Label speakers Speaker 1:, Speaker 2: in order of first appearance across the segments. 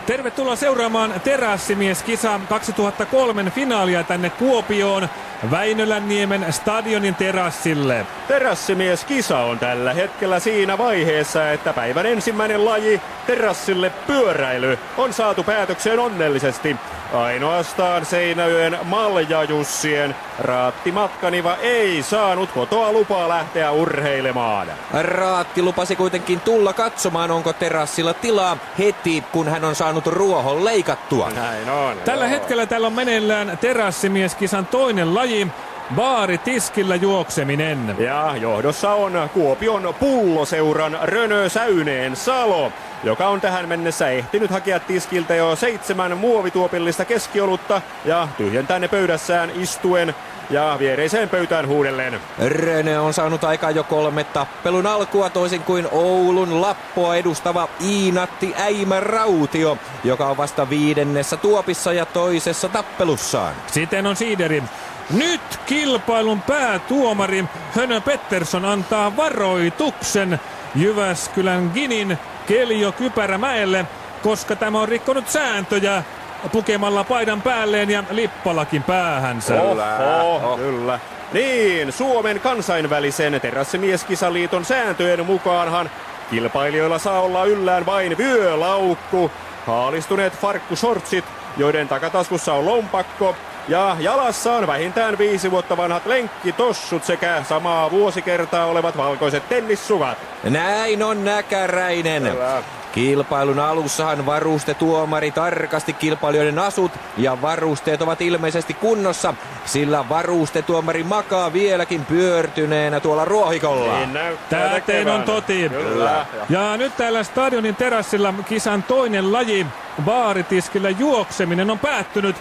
Speaker 1: Tervetuloa seuraamaan Terassimies-kisa 2003 finaalia tänne Kuopioon Väinölänniemen stadionin terassille.
Speaker 2: Terassimies-kisa on tällä hetkellä siinä vaiheessa, että päivän ensimmäinen laji, terassille pyöräily, on saatu päätökseen onnellisesti. Ainoastaan Seinäjoen Malja-Jussien Raatti Matkaniva ei saanut kotoa lupaa lähteä urheilemaan.
Speaker 3: Raatti lupasi kuitenkin tulla katsomaan, onko terassilla tilaa heti, kun hän on saanut ruohon leikattua.
Speaker 2: Näin on.
Speaker 1: Tällä hetkellä täällä on meneillään Terassimies-kisan toinen laji, baaritiskillä juokseminen.
Speaker 2: Ja johdossa on Kuopion Pulloseuran Rönö Säyneen Salo, joka on tähän mennessä ehtinyt hakea tiskiltä jo 7 muovituopillista keskiolutta ja tyhjentää ne pöydässään istuen ja viereiseen pöytään huudellen.
Speaker 3: Rönö on saanut aikaan jo 3 tappelun alkua, toisin kuin Oulun Lappoa edustava Iinatti Äimä Rautio, joka on vasta 5. tuopissa ja 2. tappelussaan.
Speaker 1: Siten on siideri. Nyt kilpailun päätuomari Hönö Pettersson antaa varoituksen Jyväskylän Ginin Keljo Kypärämäelle, koska tämä on rikkonut sääntöjä pukemalla paidan päälleen ja lippalakin päähänsä.
Speaker 2: Kyllä. Niin, Suomen kansainvälisen Terassimieskisaliiton sääntöjen mukaanhan kilpailijoilla saa olla yllään vain vyölaukku, haalistuneet farkkushortsit, joiden takataskussa on lompakko, ja jalassa on vähintään 5 vuotta vanhat lenkkitossut sekä samaa vuosikertaa olevat valkoiset tennissukat.
Speaker 3: Näin on Näkäräinen.
Speaker 2: Kyllä.
Speaker 3: Kilpailun alussahan varustetuomari tarkasti kilpailijoiden asut ja varusteet ovat ilmeisesti kunnossa, sillä varustetuomari makaa vieläkin pyörtyneenä tuolla ruohikolla.
Speaker 2: Niin näyttää
Speaker 1: Täten on toti.
Speaker 2: Kyllä.
Speaker 1: Ja nyt täällä stadionin terassilla kisan toinen laji, baaritiskillä juokseminen, on päättynyt.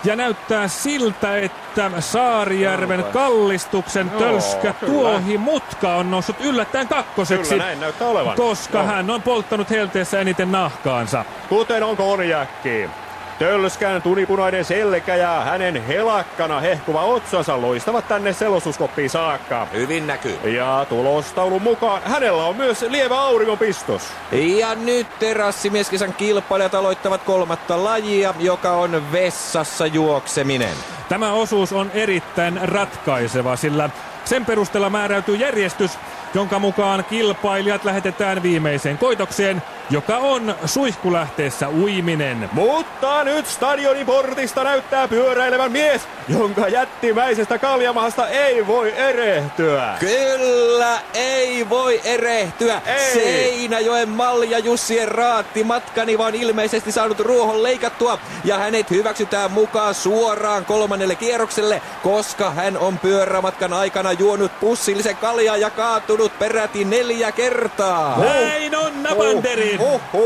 Speaker 1: Ja näyttää siltä, että Saarijärven Kallistuksen tölskä tuohimutka on noussut yllättäen kakkoseksi.
Speaker 2: Kyllä, näin näyttää olevan.
Speaker 1: Koska hän on polttanut helteessä eniten nahkaansa.
Speaker 2: Kuten on konjakki. Tölskän tunipunainen selkä ja hänen helakkana hehkuva otsansa loistavat tänne selostuskoppiin saakka.
Speaker 3: Hyvin näkyy.
Speaker 2: Ja tulostaulun mukaan hänellä on myös lievä auringonpistos.
Speaker 3: Ja nyt Terassimieskisan kilpailijat aloittavat 3. lajia, joka on vessassa juokseminen.
Speaker 1: Tämä osuus on erittäin ratkaiseva, sillä sen perusteella määräytyy järjestys, jonka mukaan kilpailijat lähetetään viimeiseen koitokseen, joka on suihkulähteessä uiminen.
Speaker 2: Mutta nyt stadionin portista näyttää pyöräilevän mies, jonka jättimäisestä kaljamahasta ei voi erehtyä.
Speaker 3: Kyllä, ei voi erehtyä.
Speaker 2: Ei.
Speaker 3: Seinäjoen Malja-Jussien Raatti Matkaniva on ilmeisesti saanut ruohon leikattua ja hänet hyväksytään mukaan suoraan 3. kierrokselle, koska hän on pyörämatkan aikana juonut pussillisen kaljaa ja kaatunut peräti 4 kertaa.
Speaker 1: Näin on, Napanderi!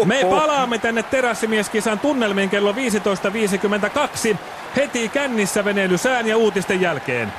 Speaker 1: Me palaamme tänne Terassimieskisän tunnelmiin kello 15.52 heti kännissä veneilysään ja uutisten jälkeen.